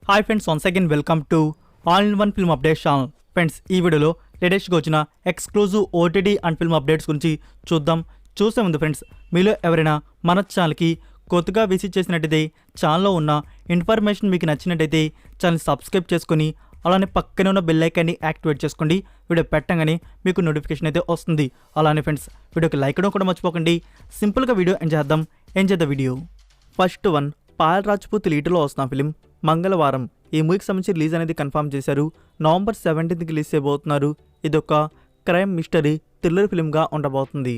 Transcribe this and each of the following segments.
Hi friends, once again welcome to all in one film updates channel. Friends, ఈ వీడియోలో లేటెస్ట్గా వచ్చిన exclusive OTT and film updates గురించి చూద్దాం. చూసే ముందు ఫ్రెండ్స్, మీలో ఎవరైనా మన ఛానల్కి కొత్తగా విజిట్ చేసినట్టయితే ఛానల్లో ఉన్న ఇన్ఫర్మేషన్ మీకు నచ్చినట్టయితే ఛానల్ సబ్స్క్రైబ్ చేసుకొని అలానే పక్కనే ఉన్న బెల్ ఐకాన్ని యాక్టివేట్ చేసుకోండి. వీడియో పెట్టగానే మీకు నోటిఫికేషన్ అయితే వస్తుంది. అలానే ఫ్రెండ్స్, వీడియోకి లైక్ చేయడం కూడా మర్చిపోకండి. సింపుల్గా వీడియో ఎంజాయ్ చేద్దాం video. First one, Payal Rajput లీడ్లో వస్తున్న ఫిలిం మంగళవారం. ఈ మూవీకి సంబంధించి రిలీజ్ అనేది కన్ఫర్మ్ చేశారు. నవంబర్ 17కి రిలీజ్ చేయబోతున్నారు. ఇది ఒక క్రైమ్ మిస్టరీ థ్రిల్లర్ ఫిల్మ్గా ఉండబోతుంది.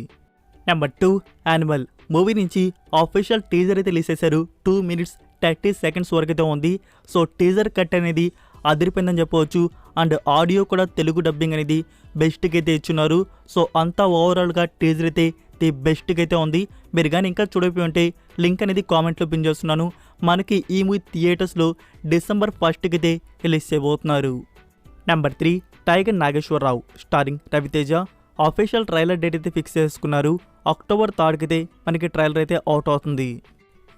నెంబర్ 2, యానిమల్ మూవీ నుంచి ఆఫీషియల్ టీజర్ అయితే రిలీజ్ చేశారు. 2 minutes 30 seconds వరకు అయితే ఉంది. సో టీజర్ కట్ అనేది అదిరిపోయిందని చెప్పవచ్చు. అండ్ ఆడియో కూడా తెలుగు డబ్బింగ్ అనేది బెస్ట్కి అయితే ఇచ్చున్నారు. సో అంతా ఓవరాల్గా టీజర్ అయితే ది బెస్ట్కి అయితే ఉంది. మీరు కానీ ఇంకా చూడకపోయి ఉంటే లింక్ అనేది కామెంట్లో పిన్ చేస్తున్నాను. మనకి ఈ మూవీ థియేటర్స్లో డిసెంబర్ 1కి అయితే రిలీజ్ చేయబోతున్నారు. Number 3, tiger Nageswararao starring Raviteja. Official trailer date అయితే ఫిక్స్ చేసుకున్నారు. అక్టోబర్ 3కి అయితే మనకి ట్రైలర్ అయితే అవుట్ అవుతుంది.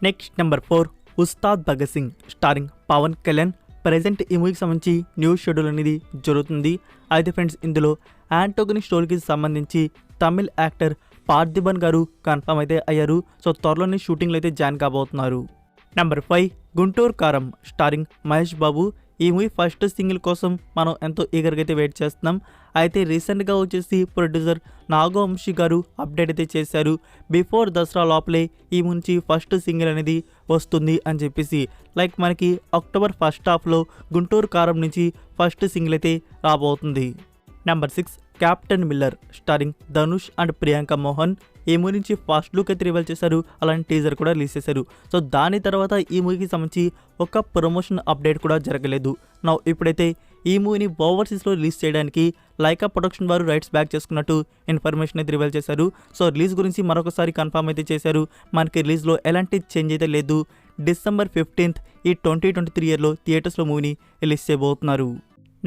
Next number 4, Ustaad Bhagat Singh starring Pawan Kalyan. Present ఈ మూవీకి సంబంధించి న్యూస్ షెడ్యూల్ అనేది జరుగుతుంది. అయితే ఫ్రెండ్స్, ఇందులో యాంటోగనీ స్టోరీకి సంబంధించి తమిళ్ యాక్టర్ పార్థిబన్ గారు కన్ఫర్మ్ అయితే అయ్యారు. సో త్వరలోనే షూటింగ్లో అయితే జాయిన్ కాబోతున్నారు. నెంబర్ 5, గుంటూరు కారం స్టారింగ్ మహేష్ బాబు. ఈ మూవీ ఫస్ట్ సింగిల్ కోసం మనం ఎంతో ఈగర్గా అయితే వెయిట్ చేస్తున్నాం. అయితే రీసెంట్గా వచ్చేసి ప్రొడ్యూసర్ నాగవంశీ గారు అప్డేట్ అయితే చేశారు. బిఫోర్ దసరా లోపలే ఈ నుంచి ఫస్ట్ సింగిల్ అనేది వస్తుంది అని చెప్పేసి. లైక్ మనకి అక్టోబర్ 1st halfలో గుంటూరు కారం నుంచి ఫస్ట్ సింగిల్ అయితే రాబోతుంది. Number 6, captain Miller starring Dhanush and Priyanka Mohan. ఈ మూవీ నుంచి ఫస్ట్ లుక్ అయితే రివీల్ చేశారు. అలాంటి టీజర్ కూడా రిలీజ్ చేశారు. సో దాని తర్వాత ఈ మూవీకి సంబంధించి ఒక ప్రమోషన్ అప్డేట్ కూడా జరగలేదు. నా ఇప్పుడైతే ఈ మూవీని ఓవర్సీస్లో రిలీజ్ చేయడానికి లైకా ప్రొడక్షన్ వారు రైట్స్ బ్యాక్ చేసుకున్నట్టు ఇన్ఫర్మేషన్ అయితే రివీల్ చేశారు. సో రిలీజ్ గురించి మరొకసారి కన్ఫర్మ్ అయితే చేశారు. మనకి రిలీజ్లో ఎలాంటి చేంజ్ అయితే లేదు. డిసెంబర్ 15th ఈ 2023 ఇయర్లో థియేటర్స్లో మూవీని రిలీజ్ చేయబోతున్నారు.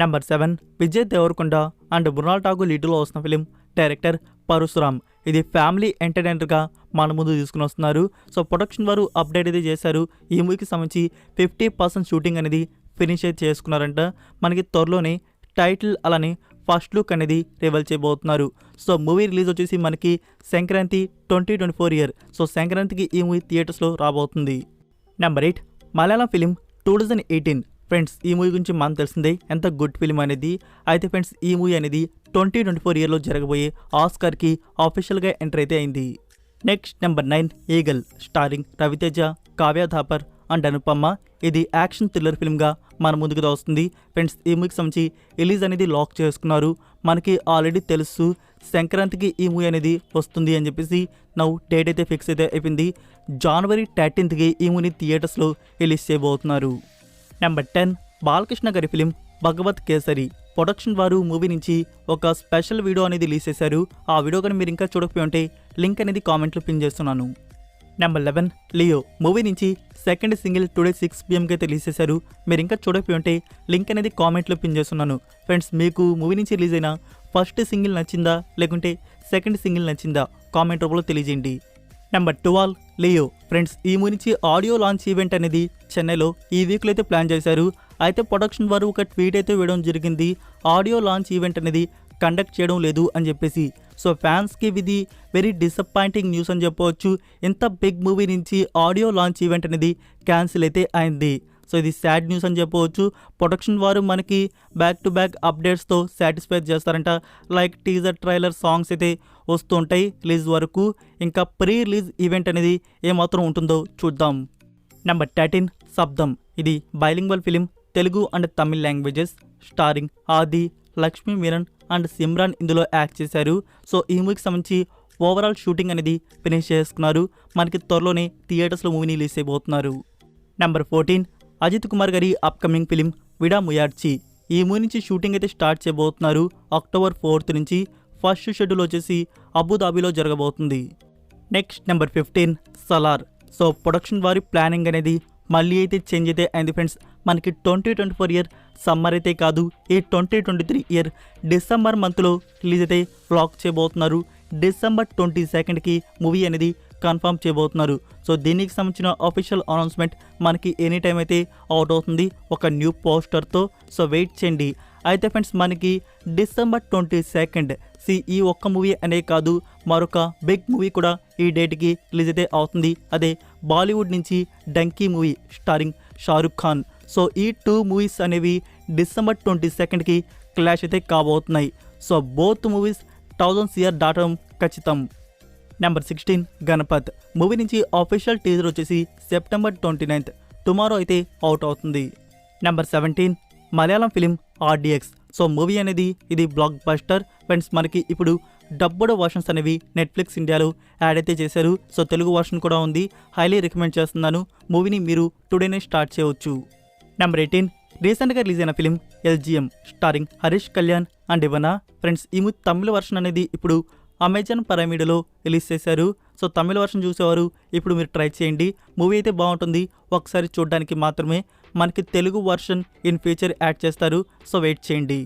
నెంబర్ 7, విజయ్ దేవరకొండ అండ్ మృణాల్ ఠాగూర్ లీడ్లో వస్తున్న ఫిలిం డైరెక్టర్ పరశురామ్. ఇది ఫ్యామిలీ ఎంటర్టైనర్గా మన ముందు తీసుకుని వస్తున్నారు. సో ప్రొడక్షన్ వారు అప్డేట్ అయితే చేశారు. ఈ మూవీకి సంబంధించి 50% షూటింగ్ అనేది ఫినిష్ అయితే చేసుకున్నారంట. మనకి త్వరలోనే టైటిల్ అలానే ఫస్ట్ లుక్ అనేది రివీల్ చేయబోతున్నారు. సో మూవీ రిలీజ్ వచ్చేసి మనకి సంక్రాంతి 2024 ఇయర్. సో సంక్రాంతికి ఈ మూవీ థియేటర్స్లో రాబోతుంది. Number 8, Malayalam film 2018. ఫ్రెండ్స్, ఈ మూవీ గురించి మనం తెలిసిందే ఎంత గుడ్ ఫిలిం అనేది. అయితే ఫ్రెండ్స్, ఈ మూవీ అనేది 2024 ఇయర్లో జరగబోయే ఆస్కార్కి ఆఫీషియల్గా ఎంటర్ అయితే అయింది. Next number 9, eagle starring Raviteja, Kavya Thapar and Anupamma. ఇది యాక్షన్ థ్రిల్లర్ ఫిల్మ్గా మన ముందుకు వస్తుంది. ఫ్రెండ్స్, ఈ మూవీకి సంబంధించి రిలీజ్ అనేది లాక్ చేసుకున్నారు. మనకి ఆల్రెడీ తెలుసు సంక్రాంతికి ఈ మూవీ అనేది వస్తుంది అని చెప్పేసి. నౌ డేట్ అయితే ఫిక్స్ అయితే అయిపోయింది. జనవరి 13కి ఈ మూవీని థియేటర్స్లో రిలీజ్ చేయబోతున్నారు. నెంబర్ 10, బాలకృష్ణ గారి ఫిలిం భగవత్ కేసరి. ప్రొడక్షన్ వారు మూవీ నుంచి ఒక స్పెషల్ వీడియో అనేది రిలీజ్ చేశారు. ఆ వీడియో కానీ మీరు ఇంకా చూడకపోయి ఉంటే లింక్ అనేది కామెంట్లో పిన్ చేస్తున్నాను. నెంబర్ 11, లియో మూవీ నుంచి సెకండ్ సింగిల్ టుడే 6 PM అయితే రిలీజ్ చేశారు. మీరు ఇంకా చూడకపోయి ఉంటే లింక్ అనేది కామెంట్లో పిన్ చేస్తున్నాను. ఫ్రెండ్స్, మీకు మూవీ నుంచి రిలీజ్ అయిన ఫస్ట్ సింగిల్ నచ్చిందా లేకుంటే సెకండ్ సింగిల్ నచ్చిందా కామెంట్ రూపంలో తెలియజేయండి. Number 12, Leo. ఫ్రెండ్స్, ఈ మూవీ నుంచి ఆడియో లాంచ్ ఈవెంట్ అనేది చెన్నైలో ఈ వీక్లో అయితే ప్లాన్ చేశారు. అయితే ప్రొడక్షన్ వారు ఒక ట్వీట్ అయితే వేయడం జరిగింది. ఆడియో లాంచ్ ఈవెంట్ అనేది కండక్ట్ చేయడం లేదు అని చెప్పేసి. సో ఫ్యాన్స్కి ఇది వెరీ డిసప్పాయింటింగ్ న్యూస్ అని చెప్పవచ్చు. ఇంత బిగ్ మూవీ నుంచి ఆడియో లాంచ్ ఈవెంట్ అనేది క్యాన్సిల్ అయితే అయింది. సో ఇది సాడ్ న్యూస్ అని చెప్పవచ్చు. ప్రొడక్షన్ వారు మనకి బ్యాక్ టు బ్యాక్ అప్డేట్స్తో సాటిస్ఫై చేస్తారంట. లైక్ టీజర్, ట్రైలర్, సాంగ్స్ అయితే వస్తూ ఉంటాయి రిలీజ్ వరకు. ఇంకా ప్రీ రిలీజ్ ఈవెంట్ అనేది ఏమాత్రం ఉంటుందో చూద్దాం. నెంబర్ 13, శబ్దం. ఇది bilingual film Telugu and Tamil languages. Starring ఆది, లక్ష్మీ మీరన్ అండ్ సిమ్రాన్ ఇందులో యాక్ట్ చేశారు. సో ఈ మూవీకి సంబంధించి ఓవరాల్ షూటింగ్ అనేది ఫినిష్ చేసుకున్నారు. మనకి త్వరలోనే థియేటర్స్లో మూవీని రిలీజ్ చేయబోతున్నారు. నెంబర్ 14, అజిత్ కుమార్ గారి అప్కమింగ్ ఫిలిం విడా ముయార్చి. ఈ మూవీ నుంచి షూటింగ్ అయితే స్టార్ట్ చేయబోతున్నారు. అక్టోబర్ 4th నుంచి. ఫస్ట్ షెడ్యూల్ వచ్చేసి అబుదాబిలో జరగబోతుంది. Next number 15, Salaar. So production వారి ప్లానింగ్ అనేది మళ్ళీ అయితే చేంజ్ అయితే అయింది ఫ్రెండ్స్. మనకి 2024 ఇయర్ సమ్మర్ అయితే కాదు, ఈ 2023 ఇయర్ డిసెంబర్ మంత్లో రిలీజ్ అయితే లాక్ చేయబోతున్నారు. డిసెంబర్ 22కి మూవీ అనేది కన్ఫర్మ్ చేయబోతున్నారు. సో దీనికి సంబంధించిన అఫీషియల్ అనౌన్స్మెంట్ మనకి ఎనీ టైం అయితే అవుట్ అవుతుంది ఒక న్యూ పోస్టర్తో. సో వెయిట్ చేయండి. అయితే ఫ్రెండ్స్ మనకి December 22 ఈ ఒక్క మూవీ అనే కాదు, మరొక బిగ్ మూవీ కూడా ఈ డేట్కి రిలీజ్ అయితే అవుతుంది. అదే బాలీవుడ్ నుంచి donkey movie starring Shahrukh Khan. So ఈ 2 మూవీస్ అనేవి December 22 క్లాష్ అయితే కాబోతున్నాయి. సో బోత్ మూవీస్ 1000 crore దాటడం ఖచ్చితం. నెంబర్ 16 గణపత్ మూవీ నుంచి అఫీషియల్ టీజర్ వచ్చేసి September 29 టుమారో అయితే అవుట్ అవుతుంది. Number 17 Malayalam film RDX. So movie అనేది ఇది బ్లాక్ బస్టర్ ఫ్రెండ్స్. మనకి ఇప్పుడు డబ్బుడ్ వర్షన్స్ అనేవి నెట్ఫ్లిక్స్ ఇండియాలో యాడ్ అయితే చేశారు. సో తెలుగు వర్షన్ కూడా ఉంది. హైలీ రికమెండ్ చేస్తున్నాను. మూవీని మీరు టుడేనే స్టార్ట్ చేయవచ్చు. నెంబర్ 18 రీసెంట్గా రిలీజ్ అయిన film LGM starring Harish Kalyan and Ivana. Friends ఈ మూవీ తమిళ వర్షన్ అనేది ఇప్పుడు అమెజాన్ ప్రైమ్ వీడియోలో రిలీజ్ చేశారు. సో తమిళ వర్షన్ చూసేవారు ఇప్పుడు మీరు ట్రై చేయండి. మూవీ అయితే బాగుంటుంది. ఒకసారి చూడడానికి మాత్రమే. మనకి Telugu version in future add చేస్తారు. సో వెయిట్ చేయండి.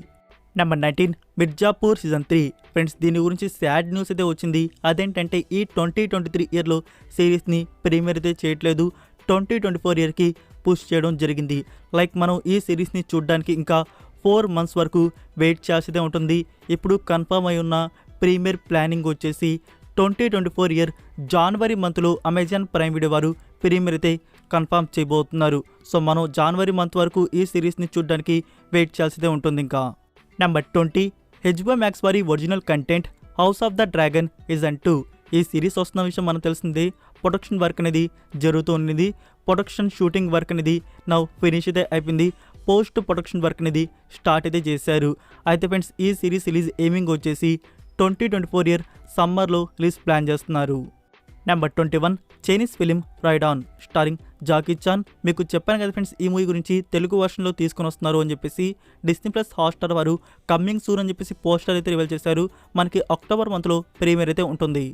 Number 19 Mirzapur season 3. ఫ్రెండ్స్ దీని గురించి సాడ్ న్యూస్ అయితే వచ్చింది. అదేంటంటే ఈ 2023 ఇయర్లో సిరీస్ని ప్రీమియర్ అయితే చేయట్లేదు. 2024 ఇయర్కి పుష్ చేయడం జరిగింది. లైక్ మనం ఈ సిరీస్ని చూడడానికి ఇంకా 4 months వరకు వెయిట్ చేయాల్సి ఉంటుంది. ఇప్పుడు కన్ఫర్మ్ అయి ఉన్న ప్రీమియర్ ప్లానింగ్ వచ్చేసి 2024 ఇయర్ జనవరి మంత్లో అమెజాన్ ప్రైమ్ వీడియో వారు ప్రీమియర్ అయితే కన్ఫర్మ్ చేయబోతున్నారు. సో మనం జనవరి మంత్ వరకు ఈ సిరీస్ని చూడడానికి వెయిట్ చేయాల్సి ఉంటుంది. ఇంకా నెంబర్ 20 HBO Max వారి original content house of the dragon season 2. ఈ సిరీస్ వస్తున్న విషయం మనకు తెలిసిందే. ప్రొడక్షన్ వర్క్ అనేది జరుగుతూ ఉన్నది. ప్రొడక్షన్ షూటింగ్ వర్క్ అనేది నౌ ఫినిష్ అయితే అయిపోయింది. పోస్ట్ ప్రొడక్షన్ వర్క్ అనేది స్టార్ట్ అయితే చేశారు. అయితే ఫ్రెండ్స్ ఈ సిరీస్ రిలీజ్ ఎయిమింగ్ వచ్చేసి 2024 ఇయర్ సమ్మర్లో రిలీజ్ ప్లాన్ చేస్తున్నారు. Number 21 Chinese film Ride On starring Jackie Chan. మీకు చెప్పాను కదా ఫ్రెండ్స్ ఈ మూవీ గురించి తెలుగు వర్షన్లో తీసుకొని వస్తున్నారు అని చెప్పేసి. Disney+ హాట్స్టార్ వారు కమ్మింగ్ సూన్ అని చెప్పేసి పోస్టర్ అయితే రివీల్ చేశారు. మనకి అక్టోబర్ మంత్లో ప్రీమియర్ అయితే ఉంటుంది.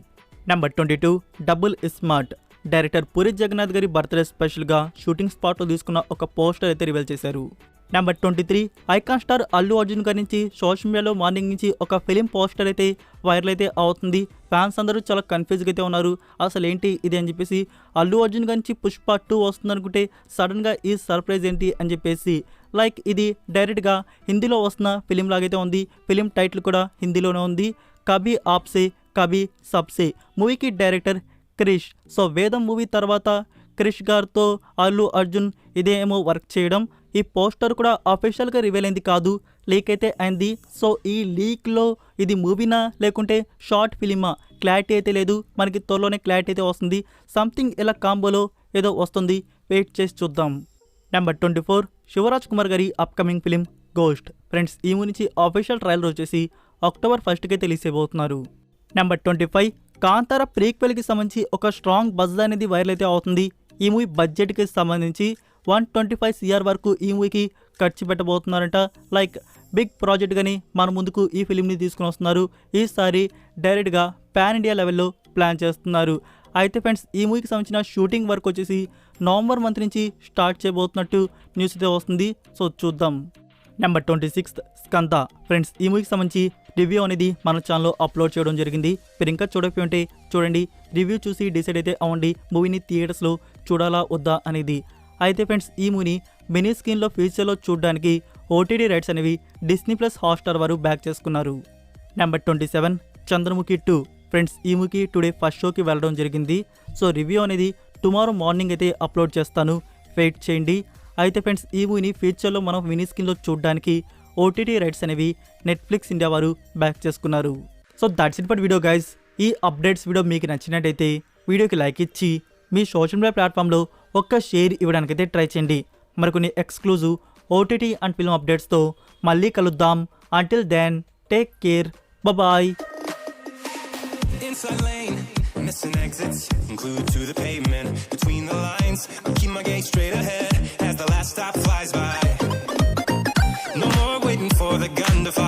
Number 22 Double Smart director Puri Jagannadh గారి బర్త్డే స్పెషల్గా షూటింగ్ స్పాట్లో తీసుకున్న ఒక పోస్టర్ అయితే రివీల్ చేశారు. Number 23 icon star Allu Arjun గారి నుంచి సోషల్ మీడియాలో మార్నింగ్ నుంచి ఒక ఫిలిం పోస్టర్ అయితే వైరల్ అయితే అవుతుంది. ఫ్యాన్స్ అందరూ చాలా కన్ఫ్యూజ్గా అయితే ఉన్నారు. అసలు ఏంటి ఇది అని చెప్పేసి. అల్లు అర్జున్ గారి నుంచి పుష్ప 2 వస్తుంది అనుకుంటే సడన్గా ఈ సర్ప్రైజ్ ఏంటి అని చెప్పేసి. లైక్ ఇది డైరెక్ట్గా హిందీలో వస్తున్న ఫిలిం లాగైతే ఉంది. ఫిలిం టైటిల్ కూడా హిందీలోనే ఉంది. కభీ ఆప్సే కభీ సబ్సే. మూవీకి డైరెక్టర్ క్రిష్. సో వేదం మూవీ తర్వాత క్రిష్ గారితో అల్లు అర్జున్ ఇదేమో వర్క్ చేయడం. ఈ పోస్టర్ కూడా అఫీషియల్గా రివీల్ అయింది కాదు, లీక్ అయితే అయింది. సో ఈ లీక్లో ఇది మూవీనా లేకుంటే షార్ట్ ఫిలిమా క్లారిటీ అయితే లేదు. మనకి త్వరలోనే క్లారిటీ అయితే వస్తుంది. సంథింగ్ ఇలా కాంబోలో ఏదో వస్తుంది. వెయిట్ చేసి చూద్దాం. నెంబర్ 24 శివరాజ్ కుమార్ గారి అప్కమింగ్ ఫిలిం గోస్ట్. ఫ్రెండ్స్ ఈ మూవీ నుంచి అఫీషియల్ ట్రైలర్ వచ్చేసి October 1కి తెలియబోతున్నారు. నెంబర్ 25 కాంతార ప్రీక్వెల్కి సంబంధించి ఒక స్ట్రాంగ్ బజ్ అనేది వైరల్ అయితే అవుతుంది. ఈ మూవీ బడ్జెట్కి సంబంధించి 125 crore వరకు ఈ మూవీకి ఖర్చు పెట్టబోతున్నారంట. లైక్ బిగ్ ప్రాజెక్ట్ కానీ మన ముందుకు ఈ ఫిలింని తీసుకుని వస్తున్నారు. ఈసారి డైరెక్ట్గా పాన్ ఇండియా లెవెల్లో ప్లాన్ చేస్తున్నారు. అయితే ఫ్రెండ్స్ ఈ మూవీకి సంబంధించిన షూటింగ్ వర్క్ వచ్చేసి నవంబర్ మంత్ నుంచి స్టార్ట్ చేయబోతున్నట్టు న్యూస్ అయితే వస్తుంది. సో చూద్దాం. నెంబర్ 26 స్కంద. ఫ్రెండ్స్ ఈ మూవీకి సంబంధించి రివ్యూ అనేది మన ఛానల్లో అప్లోడ్ చేయడం జరిగింది. మీరు ఇంకా చూడకపోతే చూడండి. రివ్యూ చూసి డిసైడ్ అయితే అవ్వండి మూవీని థియేటర్స్లో చూడాలా వద్దా అనేది. అయితే ఫ్రెండ్స్ ఈ మూవీని మినీ స్క్రీన్లో ఫ్యూచర్లో చూడడానికి OTT రైట్స్ అనేవి Disney+ హాట్స్టార్ వారు బ్యాక్ చేసుకున్నారు. నెంబర్ 27 చంద్రముఖి 2. ఫ్రెండ్స్ ఈ మూవీకి టుడే ఫస్ట్ షోకి వెళ్ళడం జరిగింది. సో రివ్యూ అనేది టుమారో మార్నింగ్ అయితే అప్లోడ్ చేస్తాను. వెయిట్ చేయండి. అయితే ఫ్రెండ్స్ ఈ మూవీని ఫ్యూచర్లో మనం మినీ స్క్రీన్లో చూడడానికి OTT రైట్స్ అనేవి నెట్ఫ్లిక్స్ ఇండియా వారు బ్యాక్ చేసుకున్నారు. So that's it for video guys. ఈ అప్డేట్స్ వీడియో మీకు నచ్చినట్టయితే వీడియోకి లైక్ ఇచ్చి మీ సోషల్ మీడియా ప్లాట్ఫామ్లో ఒక్క షేర్ ఇవ్వడానికైతే ట్రై చేయండి. మరికొన్ని ఎక్స్క్లూజివ్ OTT అండ్ ఫిల్మ్ అప్డేట్స్తో మళ్ళీ కలుద్దాం. Until then take care, bye.